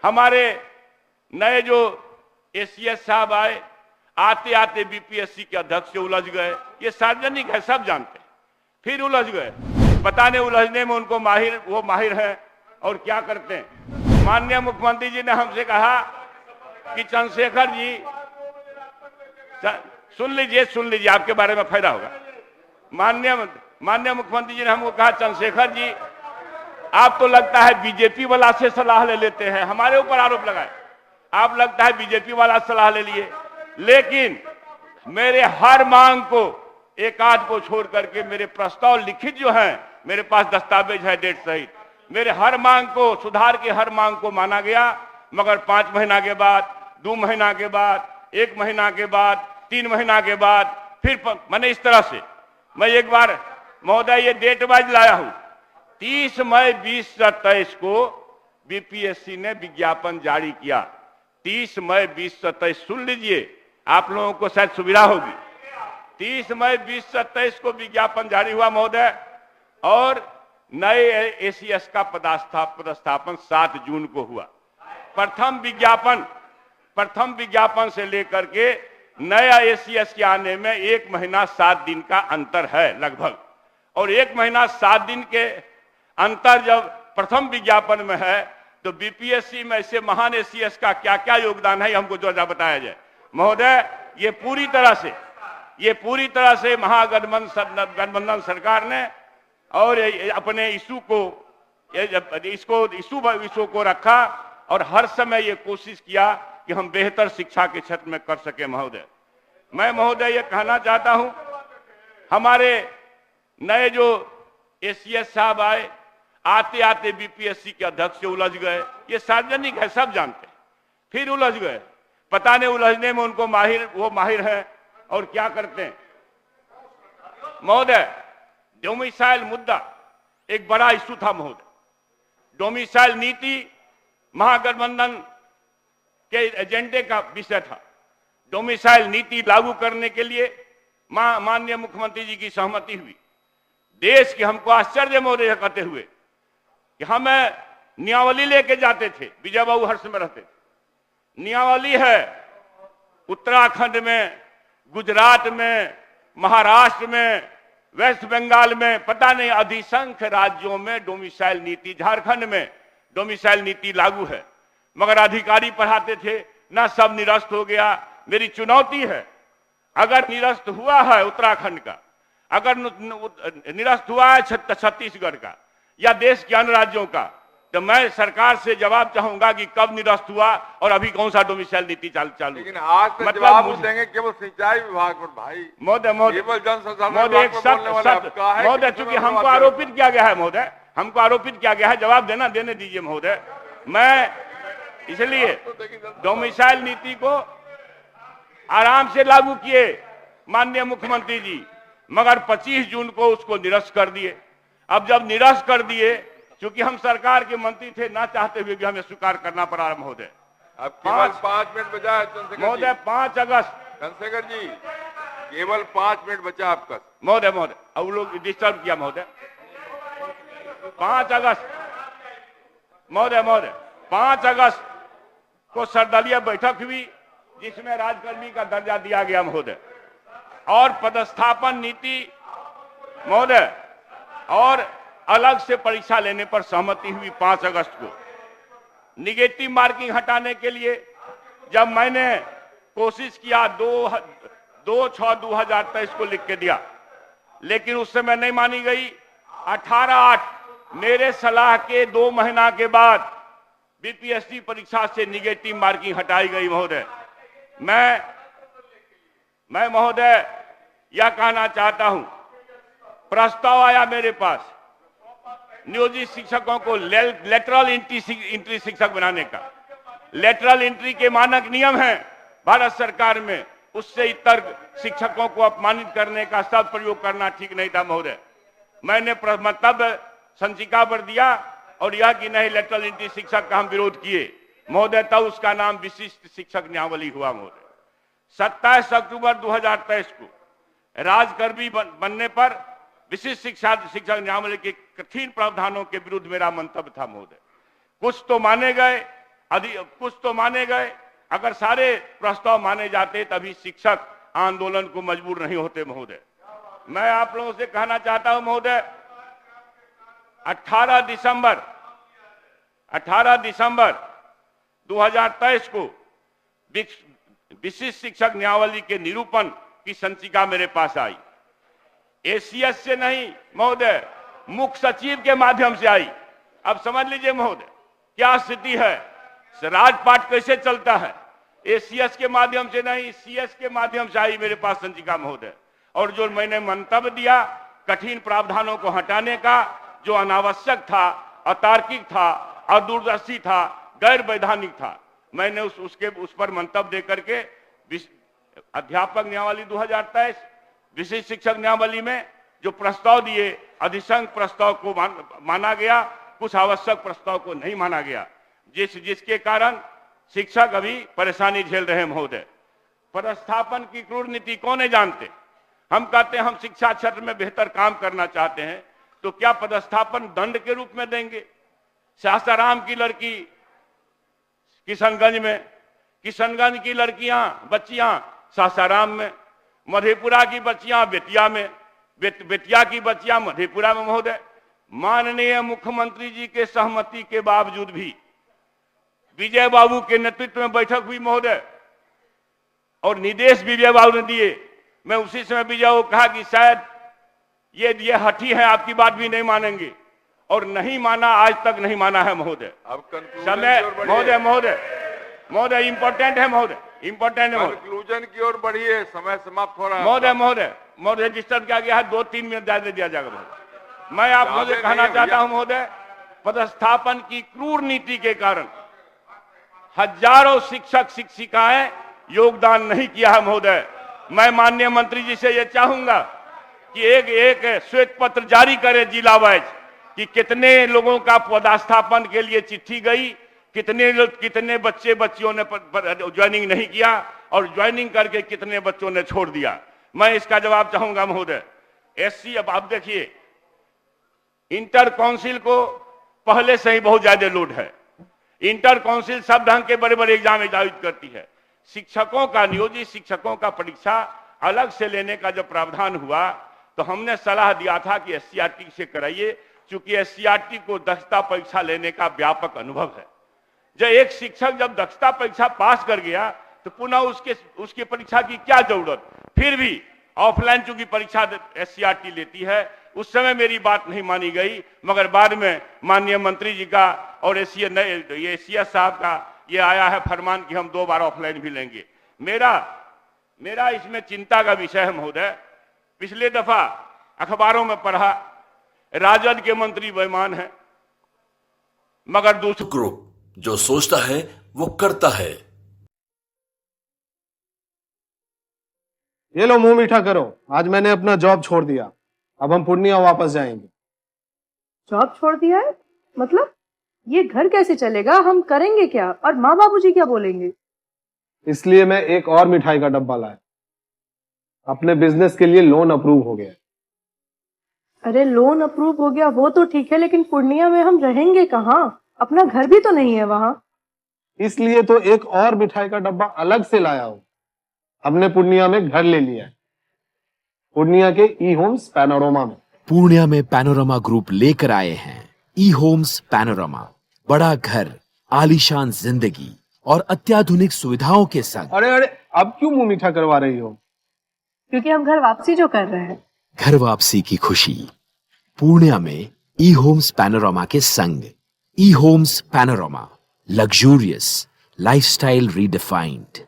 हमारे नए जो एसीएस साहब आए, आते आते बीपीएससी के अध्यक्ष से उलझ गए। ये सार्वजनिक है, सब जानते हैं। फिर उलझ गए, पता नहीं उलझने में उनको वो माहिर है और क्या करते हैं। माननीय मुख्यमंत्री जी ने हमसे कहा कि चंद्रशेखर जी, सुन लीजिए आपके बारे में फायदा होगा। माननीय मुख्यमंत्री जी ने हमको कहा, चंद्रशेखर जी आप तो लगता है बीजेपी वाला से सलाह ले लेते हैं। हमारे ऊपर आरोप लगाए, आप लगता है बीजेपी वाला सलाह ले लिए, लेकिन मेरे हर मांग को, एक आध को छोड़ करके मेरे प्रस्ताव लिखित जो हैं, मेरे पास दस्तावेज है डेट सहित, मेरे हर मांग को, सुधार के हर मांग को माना गया। मगर 5 महीना के बाद, 2 महीना के बाद, 1 महीना के बाद, 3 महीना के बाद फिर मैंने इस तरह से, मैं एक बार महोदय ये डेट वाइज लाया हूं, 30 मई 2023 को बीपीएससी ने विज्ञापन जारी किया। 30 मई 2027, सुन लीजिए, आप लोगों को शायद सुविधा होगी। 30 मई 2027 को विज्ञापन जारी हुआ महोदय, और नए एसीएस का पदस्थापन 7 जून को हुआ। प्रथम विज्ञापन से लेकर के नया एसीएस के आने में 1 महीना 7 दिन का अंतर है लगभग, और 1 महीना 7 दिन के अंतर जब प्रथम विज्ञापन में है, तो बीपीएससी में ऐसे महान एसीएस का क्या क्या योगदान है, हमको जरा बताया जाए महोदय। ये पूरी तरह से महागठबंधन सरकार ने और अपने इशू को रखा, और हर समय ये कोशिश किया कि हम बेहतर शिक्षा के क्षेत्र में कर सके महोदय। मैं महोदय ये कहना चाहता हूं, हमारे नए जो एसीएस साहब आए, आते आते बीपीएससी के अध्यक्ष से उलझ गए। ये सार्वजनिक है, सब जानते हैं। फिर उलझ गए, पता नहीं उलझने में उनको वो माहिर है और क्या करते हैं। महोदय, डोमिसाइल मुद्दा एक बड़ा इशू था महोदय। डोमिसाइल नीति महागठबंधन के एजेंडे का विषय था। डोमिसाइल नीति लागू करने के लिए माननीय मुख्यमंत्री जी की सहमति हुई। देश के हमको आश्चर्य महोदय कहते हुए कि हम नियावली लेके जाते थे, विजय बाबू हर्ष में रहते थे। नियावली है उत्तराखंड में, गुजरात में, महाराष्ट्र में, वेस्ट बंगाल में, पता नहीं अधिसंख्य राज्यों में डोमिसाइल नीति, झारखंड में डोमिसाइल नीति लागू है, मगर अधिकारी पढ़ाते थे ना, सब निरस्त हो गया। मेरी चुनौती है, अगर निरस्त हुआ है उत्तराखंड का, अगर निरस्त हुआ है छत्तीसगढ़ का या देश के अन्य राज्यों का, तो मैं सरकार से जवाब चाहूंगा कि कब निरस्त हुआ और अभी कौन सा डोमिसाइल नीति चालू। लेकिन आज तक मतलब जवाब देंगे केवल सिंचाई विभाग पर भाई। महोदय चूंकि हमको आरोपित किया गया है महोदय, हमको आरोपित किया गया है, जवाब देने दीजिए महोदय। मैं इसलिए डोमिसाइल नीति को आराम से लागू किए माननीय मुख्यमंत्री जी, मगर 25 जून को उसको निरस्त कर दिए। अब जब निरस्त कर दिए, क्योंकि हम सरकार के मंत्री थे, ना चाहते हुए भी हमें स्वीकार करना पड़ा महोदय। अब केवल 5 मिनट बचा है महोदय। 5 अगस्त चंद्रशेखर जी, केवल 5 मिनट बचा आपका महोदय। अब लोग डिस्टर्ब किया महोदय। 5 अगस्त महोदय 5 अगस्त को सर्वदलीय बैठक हुई, जिसमें राजकर्मी का दर्जा दिया गया महोदय, और पदस्थापन नीति महोदय, और अलग से परीक्षा लेने पर सहमति हुई 5 अगस्त को। निगेटिव मार्किंग हटाने के लिए जब मैंने कोशिश किया, 2/6/2023 को लिख के दिया, लेकिन उस समय नहीं मानी गई। 18/8 मेरे सलाह के 2 महीना के बाद बीपीएससी परीक्षा से निगेटिव मार्किंग हटाई गई महोदय। मैं महोदय यह कहना चाहता हूं, प्रस्ताव आया मेरे पास नियोजित शिक्षकों को लेटरल एंट्री शिक्षक बनाने का। लेटरल एंट्री के मानक नियम हैं भारत सरकार में, उससे इतर शिक्षकों को अपमानित करने का शब्द प्रयोग करना ठीक नहीं था महोदय। मैंने मतलब संचिका पर दिया और यह कि नहीं, लेटरल एंट्री शिक्षक का हम विरोध किए महोदय, तब उसका नाम विशिष्ट शिक्षक नियावली हुआ महोदय। 27 अक्टूबर 2023 को राजकर्मी बनने पर विशिष्ट शिक्षक नियावली के कठिन प्रावधानों के विरुद्ध मेरा मंतव्य था महोदय। कुछ तो माने गए कुछ तो माने गए। अगर सारे प्रस्ताव माने जाते तभी शिक्षक आंदोलन को मजबूर नहीं होते महोदय। मैं आप लोगों से कहना चाहता हूं महोदय, 18 दिसंबर 2023 को विशिष्ट शिक्षक नियमावली के निरूपण की संचिका मेरे पास आई। एसीएस से नहीं महोदय, मुख्य सचिव के माध्यम से आई। अब समझ लीजिए महोदय क्या स्थिति है, राजपाट कैसे चलता है। एसीएस के माध्यम से नहीं, सीएस के माध्यम से आई मेरे पास संचिका महोदय। और जो मैंने मंतव्य दिया कठिन प्रावधानों को हटाने का, जो अनावश्यक था, अतार्किक था, अदूरदर्शी था, गैर वैधानिक था, मैंने उस पर मंतव्य दे करके अध्यापक नियमावली 2023 विशिष्ट शिक्षक नियमावली में जो प्रस्ताव दिए, अधिसंख्य प्रस्ताव को माना गया, कुछ आवश्यक प्रस्ताव को नहीं माना गया, जिसके कारण शिक्षक अभी परेशानी झेल रहे हैं महोदय। पदस्थापन की क्रूर नीति कौन है जानते? हम कहते हैं हम शिक्षा क्षेत्र में बेहतर काम करना चाहते हैं, तो क्या पदस्थापन दंड के रूप में देंगे? सासाराम की लड़की किशनगंज की लड़कियां बच्चियां सासाराम में, मधेपुरा की बच्चियां बेतिया में, बेतिया की बच्चियां मधेपुरा में महोदय। माननीय मुख्यमंत्री जी के सहमति के बावजूद भी विजय बाबू के नेतृत्व में बैठक हुई महोदय, और निर्देश विजय बाबू ने दिए। मैं उसी समय विजय को कहा कि शायद ये हठी है, आपकी बात भी नहीं मानेंगे, और नहीं माना, आज तक नहीं माना है महोदय। अब समय महोदय इंपॉर्टेंट है महोदय, इंपॉर्टेंट है महोदय। कंक्लूजन की ओर बढ़िए, समय समाप्त हो रहा है महोदय डिस्टर्ब किया गया है, 2-3 मिनट ज्यादा दिया जाएगा महोदय। मैं आप महोदय कहना चाहता हूं महोदय, पदस्थापन की क्रूर नीति के कारण हजारों शिक्षक शिक्षिकाएं योगदान नहीं किया है महोदय। मैं माननीय मंत्री जी से यह चाहूंगा कि एक श्वेत पत्र जारी करे जिला वाइज कि कितने लोगों का पदस्थापन के लिए चिट्ठी गई, कितने बच्चे बच्चियों ने ज्वाइनिंग नहीं किया, और ज्वाइनिंग करके कितने बच्चों ने छोड़ दिया। मैं इसका जवाब चाहूंगा महोदय। एससी, अब आप देखिए इंटर काउंसिल को पहले से ही बहुत ज्यादा लोड है। इंटर काउंसिल सब ढंग के बड़े बड़े एग्जाम आयोजित करती है। शिक्षकों का, नियोजित शिक्षकों का परीक्षा अलग से लेने का जब प्रावधान हुआ तो हमने सलाह दिया था कि एससीईआरटी से कराइए, क्योंकि एससीईआरटी को दक्षता परीक्षा लेने का व्यापक अनुभव है। जब एक शिक्षक जब दक्षता परीक्षा पास कर गया तो पुनः उसकी परीक्षा की क्या जरूरत। फिर भी ऑफलाइन चूंकि परीक्षा एससीईआरटी लेती है, उस समय मेरी बात नहीं मानी गई, मगर बाद में माननीय मंत्री जी का और एसीएस साहब का ये आया है फरमान कि हम 2 बार ऑफलाइन भी लेंगे। मेरा इसमें चिंता का विषय है महोदय। पिछले दफा अखबारों में पढ़ा राजद के मंत्री बेईमान है, मगर दूसरे ग्रुप जो सोचता है वो करता है। ये लो मुंह मीठा करो, आज मैंने अपना जॉब छोड़ दिया, अब हम पूर्णिया वापस जाएंगे। जॉब छोड़ दिया है? मतलब ये घर कैसे चलेगा? हम करेंगे क्या? और माँ बाबूजी क्या बोलेंगे? इसलिए मैं एक और मिठाई का डब्बा लाया। अपने बिजनेस के लिए लोन अप्रूव हो गया। अरे लोन अप्रूव हो गया वो तो ठीक है, लेकिन पूर्णिया में हम रहेंगे कहाँ? अपना घर भी तो नहीं है वहाँ। इसलिए तो एक और मिठाई का डब्बा अलग से लाया हूँ। हमने पूर्णिया में घर ले लिया है, पूर्णिया के ई होम्स पैनोरमा में। पूर्णिया में पैनोरमा ग्रुप लेकर आए हैं ई होम्स पैनोरमा। बड़ा घर, आलीशान जिंदगी और अत्याधुनिक सुविधाओं के संग। अरे अब क्यों मुंह मीठा करवा रही हो? क्योंकि हम घर वापसी जो कर रहे हैं। घर वापसी की खुशी पूर्णिया में ई होम्स पैनोरमा के संग। ई Homes Panorama, luxurious lifestyle redefined.